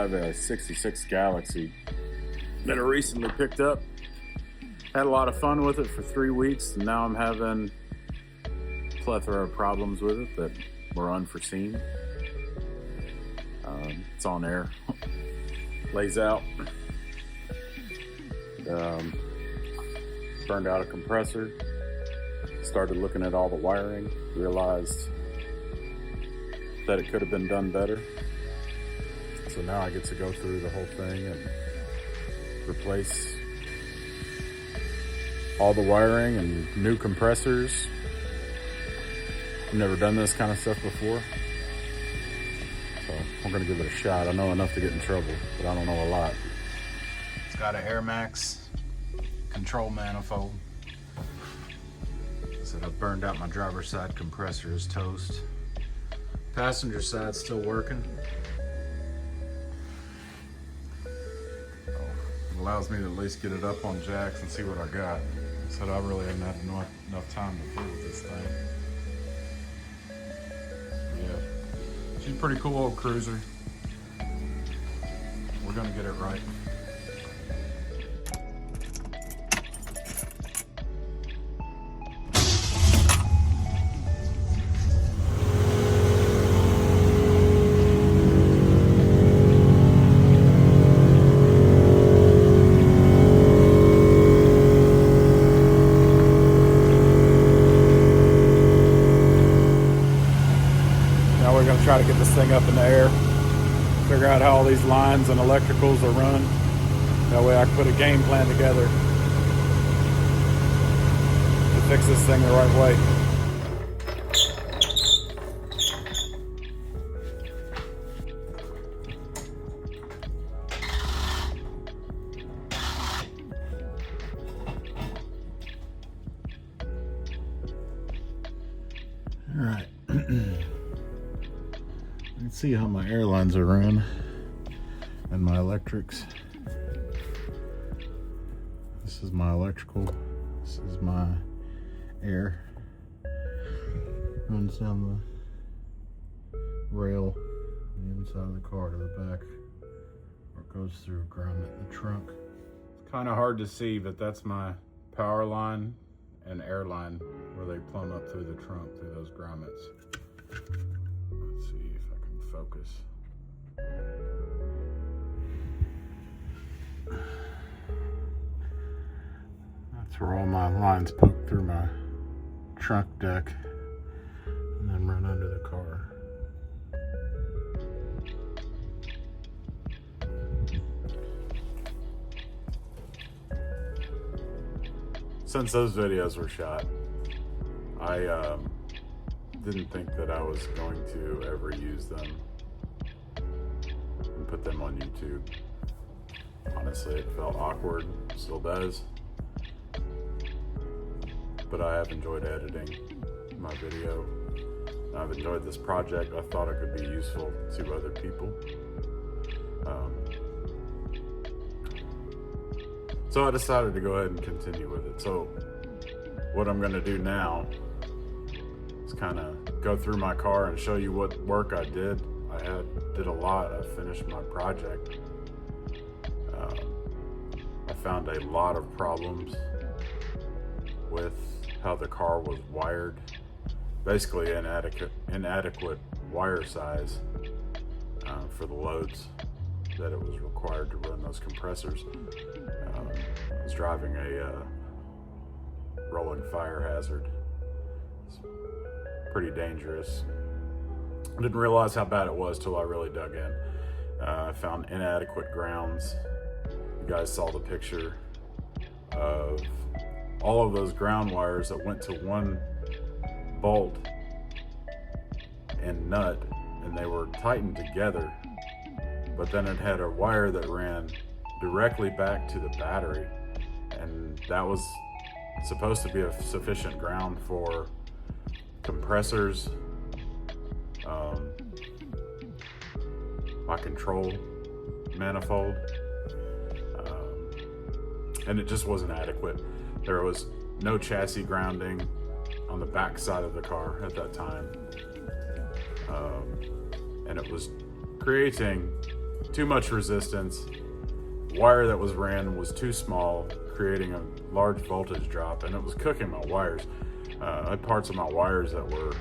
have a 66 Galaxie that I recently picked up. Had a lot of fun with it for 3 weeks, and now I'm having a plethora of problems with it that were unforeseen. It's on air, lays out. Burned out a compressor, started looking at all the wiring, realized that it could have been done better. So now I get to go through the whole thing and replace all the wiring and new compressors. I've never done this kind of stuff before, so I'm gonna give it a shot. I know enough to get in trouble, but I don't know a lot. It's got an Air Max control manifold. So I burned out my driver's side compressor is toast. Passenger side's still working. It allows me to at least get it up on jacks and see what I got. So I really haven't had enough time to fool with this thing. Yeah, she's a pretty cool old cruiser. We're gonna get it right. We're going to try to get this thing up in the air, figure out how all these lines and electricals are run. That way I can put a game plan together to fix this thing the right way. All right. You can see how my air lines are run and my electrics. This is my electrical. This is my air. Runs down the rail, the inside of the car to the back, or it goes through a grommet in the trunk. It's kind of hard to see, but that's my power line and air line where they plumb up through the trunk, through those grommets. Let's see if I can focus. That's where all my lines poke through my trunk deck and then run under the car. Since those videos were shot, I didn't think that I was going to ever use them and put them on YouTube. Honestly, it felt awkward, still does. But I have enjoyed editing my video. I've enjoyed this project. I thought it could be useful to other people. So I decided to go ahead and continue with it. So what I'm gonna do now is kind of go through my car and show you what work I did. I did a lot. I finished my project. I found a lot of problems with how the car was wired. Basically inadequate wire size for the loads that it was required to run those compressors. I was driving a rolling fire hazard. It's pretty dangerous. I didn't realize how bad it was till I really dug in. I found inadequate grounds. You guys saw the picture of all of those ground wires that went to one bolt and nut, and they were tightened together, but then it had a wire that ran directly back to the battery, and that was supposed to be a sufficient ground for compressors, my control manifold, and it just wasn't adequate. There was no chassis grounding on the back side of the car at that time, and it was creating too much resistance. Wire that was ran was too small, creating a large voltage drop, and it was cooking my wires. I had parts of my wires that were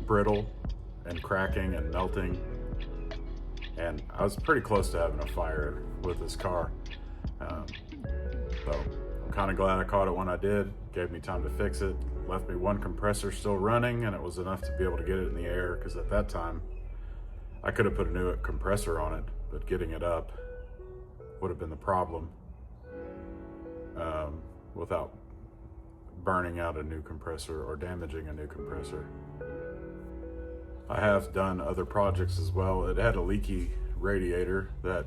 brittle and cracking and melting, and I was pretty close to having a fire with this car. So I'm kind of glad I caught it when I did. Gave me time to fix it, left me one compressor still running, and it was enough to be able to get it in the air, because at that time I could have put a new compressor on it, but getting it up would have been the problem, without burning out a new compressor or damaging a new compressor. I have done other projects as well. It had a leaky radiator that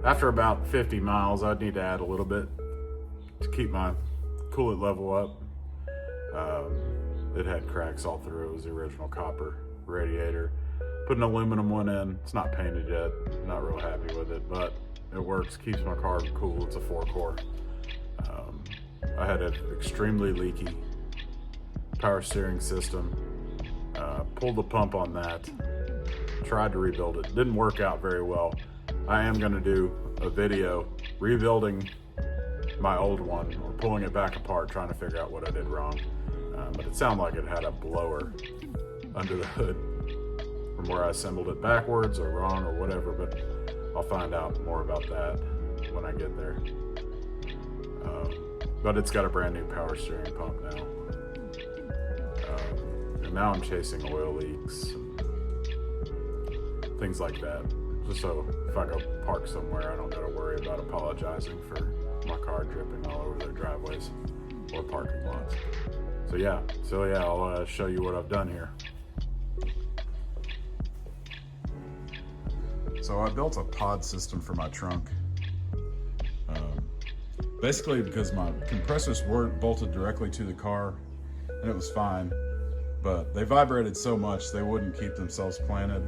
after about 50 miles, I'd need to add a little bit to keep my coolant level up. It had cracks all through. It was the original copper radiator. Put an aluminum one in. It's not painted yet. Not real happy with it, but it works. Keeps my car cool. It's a 4-core. I had an extremely leaky power steering system. Pulled the pump on that. Tried to rebuild it. Didn't work out very well. I am going to do a video rebuilding my old one, or pulling it back apart, trying to figure out what I did wrong. But it sounded like it had a blower under the hood from where I assembled it backwards or wrong or whatever, but I'll find out more about that when I get there. But it's got a brand new power steering pump now. And now I'm chasing oil leaks and things like that. Just so if I go park somewhere, I don't gotta worry about apologizing for my car dripping all over their driveways or parking lots. So yeah, I'll show you what I've done here. So I built a pod system for my trunk. Basically because my compressors weren't bolted directly to the car, and it was fine, but they vibrated so much they wouldn't keep themselves planted.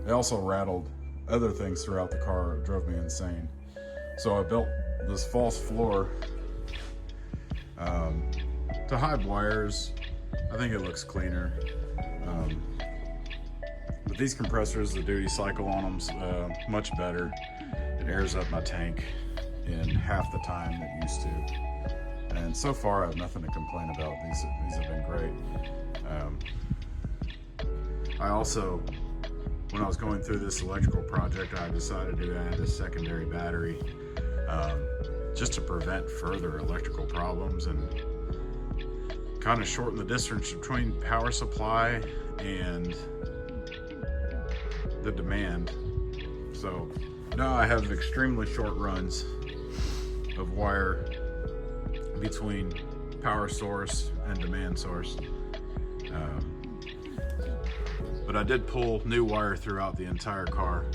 They also rattled other things throughout the car. It drove me insane. So I built this false floor to hide wires. I think it looks cleaner. But these compressors, the duty cycle on them's much better. It airs up my tank in half the time it used to. And so far I have nothing to complain about. These have been great. I also, when I was going through this electrical project, I decided to add a secondary battery just to prevent further electrical problems and kind of shorten the distance between power supply and the demand. So now I have extremely short runs of wire between power source and demand source. But I did pull new wire throughout the entire car.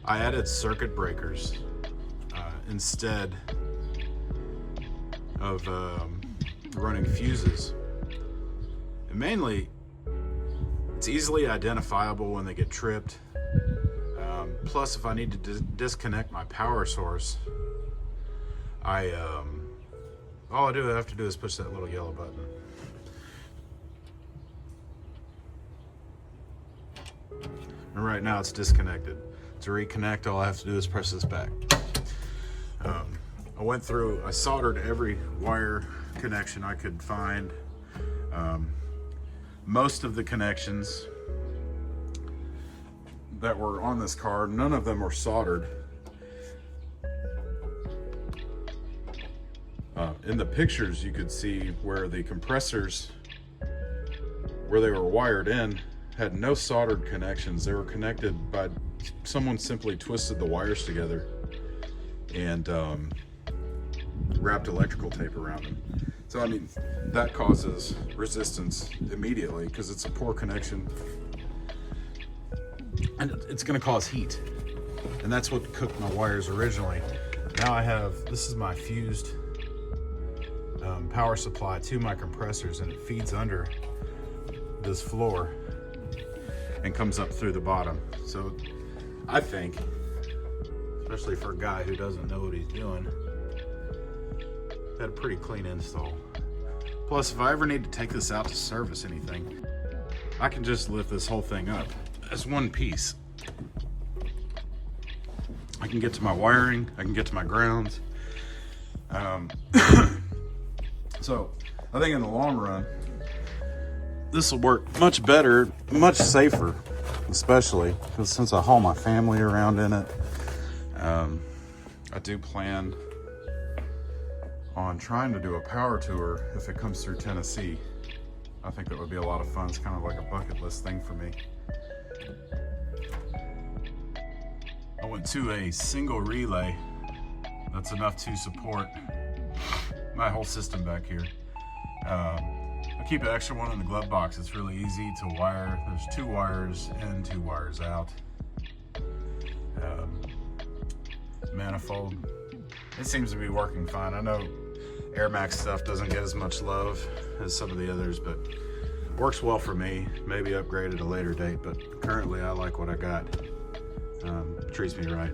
I added circuit breakers instead of running fuses. And mainly, it's easily identifiable when they get tripped. Plus, if I need to disconnect my power source, all I have to do is push that little yellow button. And right now it's disconnected. To reconnect, all I have to do is press this back. I soldered every wire connection I could find. Most of the connections that were on this car, none of them were soldered. In the pictures, you could see where the compressors, where they were wired in, had no soldered connections. They were connected by someone simply twisted the wires together and wrapped electrical tape around them. So I mean, that causes resistance immediately because it's a poor connection, and it's going to cause heat, and that's what cooked my wires originally. Now I have, this is my fused power supply to my compressors, and it feeds under this floor and comes up through the bottom. So I think, especially for a guy who doesn't know what he's doing, had a pretty clean install. Plus, if I ever need to take this out to service anything, I can just lift this whole thing up as one piece. I can get to my wiring, I can get to my grounds. So I think in the long run, this will work much better, much safer, especially because since I haul my family around in it. I do plan on trying to do a power tour if it comes through Tennessee. I think that would be a lot of fun. It's kind of like a bucket list thing for me. I went to a single relay that's enough to support my whole system back here. I keep an extra one in the glove box. It's really easy to wire. There's 2 wires in, 2 wires out. Manifold. It seems to be working fine. I know Air Max stuff doesn't get as much love as some of the others, but works well for me. Maybe upgrade at a later date, but currently I like what I got. Treats me right.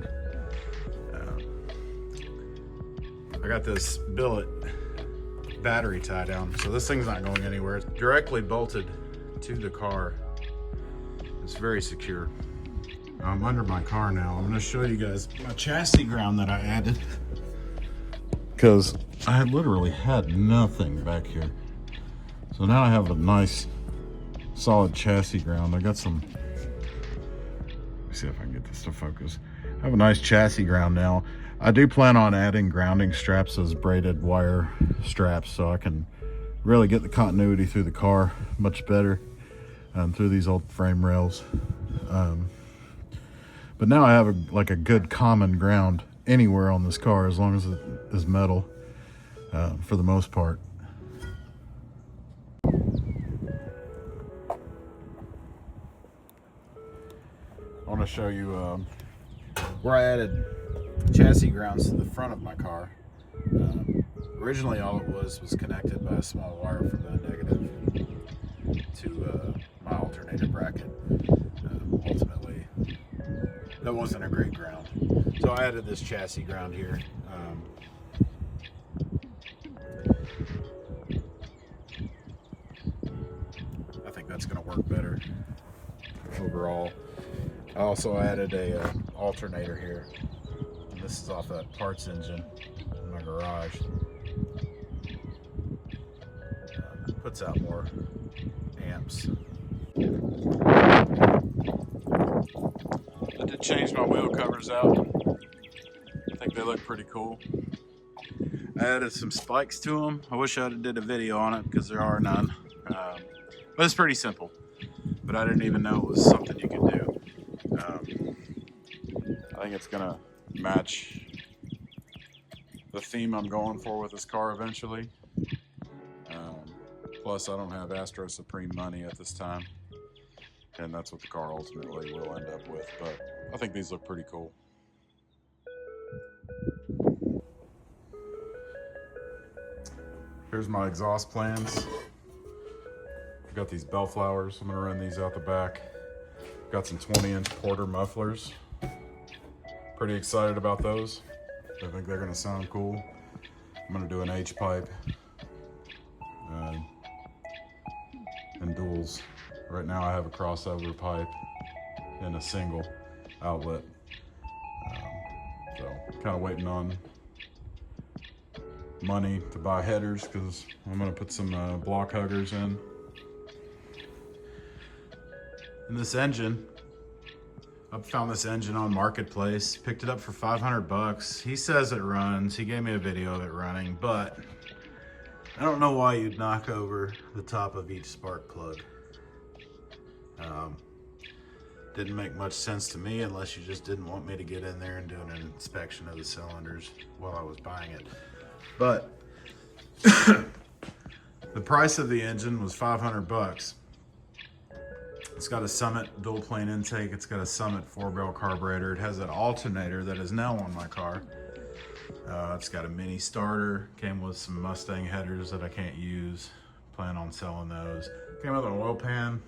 I got this billet battery tie down, so this thing's not going anywhere. It's directly bolted to the car. It's very secure. I'm under my car now. I'm going to show you guys my chassis ground that I added, because I had literally had nothing back here. So now I have a nice solid chassis ground. I got some, let me see if I can get this to focus. I have a nice chassis ground now. I do plan on adding grounding straps as braided wire straps, so I can really get the continuity through the car much better through these old frame rails. But now I have a good common ground anywhere on this car, as long as it is metal for the most part. I want to show you where I added chassis grounds to the front of my car. Originally all it was connected by a small wire from the negative to my alternator bracket. Ultimately, that wasn't a great ground, so I added this chassis ground here. I think that's going to work better overall. I also added a alternator here. This is off that parts engine in my garage. Puts out more amps. I did change my wheel covers out. I think they look pretty cool. I added some spikes to them. I wish I did a video on it because there are none. But it's pretty simple. But I didn't even know it was something you could do. I think it's gonna match the theme I'm going for with this car eventually. Plus, I don't have Astro Supreme money at this time, and that's what the car ultimately will end up with. But I think these look pretty cool. Here's my exhaust plans. I've got these bellflowers. I'm gonna run these out the back. Got some 20-inch Porter mufflers. Pretty excited about those. I think they're gonna sound cool. I'm gonna do an H-pipe and duals. Right now I have a crossover pipe and a single outlet. So kind of waiting on money to buy headers, because I'm gonna put some block huggers in. And this engine, I found this engine on Marketplace, picked it up for 500 bucks. He says it runs. He gave me a video of it running, but I don't know why you'd knock over the top of each spark plug. Didn't make much sense to me, unless you just didn't want me to get in there and do an inspection of the cylinders while I was buying it. But the price of the engine was 500 bucks. It's got a Summit dual plane intake. It's got a Summit 4-barrel carburetor. It has an alternator that is now on my car. It's got a mini starter. Came with some Mustang headers that I can't use. Plan on selling those. Came with an oil pan.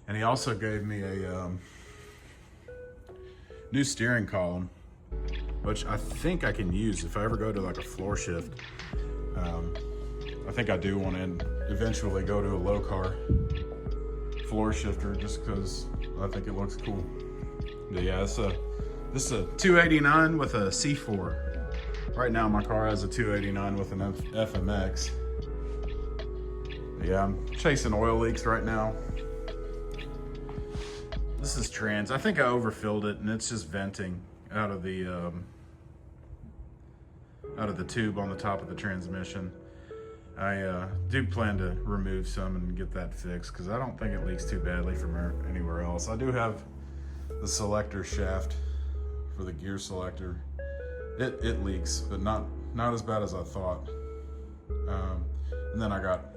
And he also gave me a new steering column, which I think I can use if I ever go to like a floor shift. I think I do want to eventually go to a low car floor shifter just because I think it looks cool. But yeah, this is a 289 with a C4. Right now my car has a 289 with an FMX. But yeah, I'm chasing oil leaks right now. This is trans. I think I overfilled it and it's just venting out of the tube on the top of the transmission. I do plan to remove some and get that fixed because I don't think it leaks too badly from anywhere else. I do have the selector shaft for the gear selector. It leaks, but not as bad as I thought. And then I got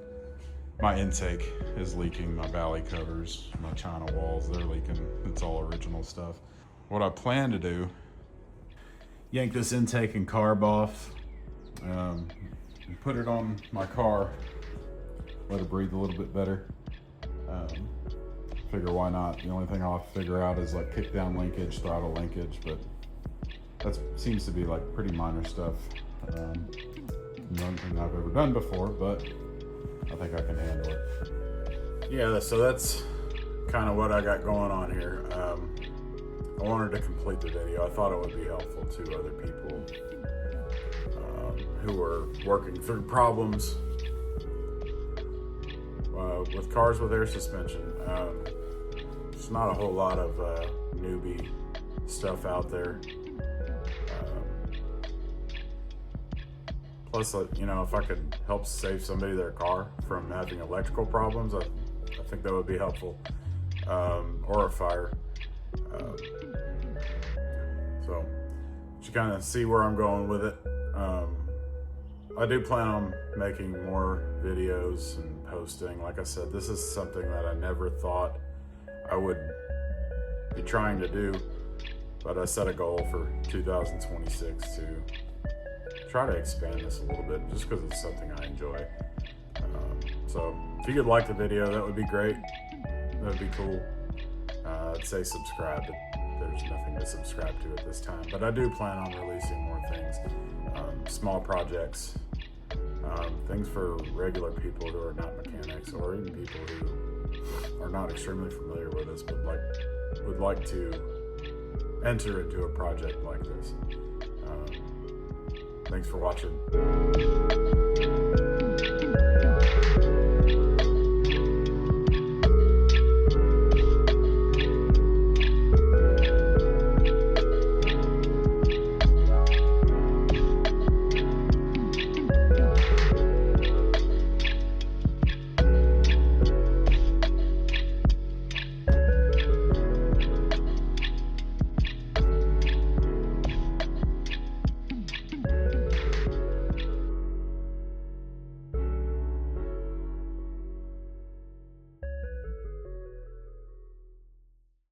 my intake is leaking, my valley covers, my china walls, they're leaking. It's all original stuff. What I plan to do, yank this intake and carb off, and put it on my car, let it breathe a little bit better. Figure why not. The only thing I'll have to figure out is like kick down linkage, throttle linkage, but that seems to be like pretty minor stuff. Nothing I've ever done before, but I think I can handle it. Yeah, so that's kind of what I got going on here. I wanted to complete the video. I thought it would be helpful to other people who are working through problems with cars with air suspension. There's not a whole lot of newbie stuff out there. Plus, you know, if I could help save somebody their car from having electrical problems, I think that would be helpful. Or a fire. So, you kind of see where I'm going with it. I do plan on making more videos and posting. Like I said, this is something that I never thought I would be trying to do, but I set a goal for 2026 to try to expand this a little bit just because it's something I enjoy. So if you could like the video, that would be great. That would be cool. I'd say subscribe, but there's nothing to subscribe to at this time. But I do plan on releasing more things. Small projects, things for regular people who are not mechanics, or even people who are not extremely familiar with this, but would like to enter into a project like this. Thanks for watching.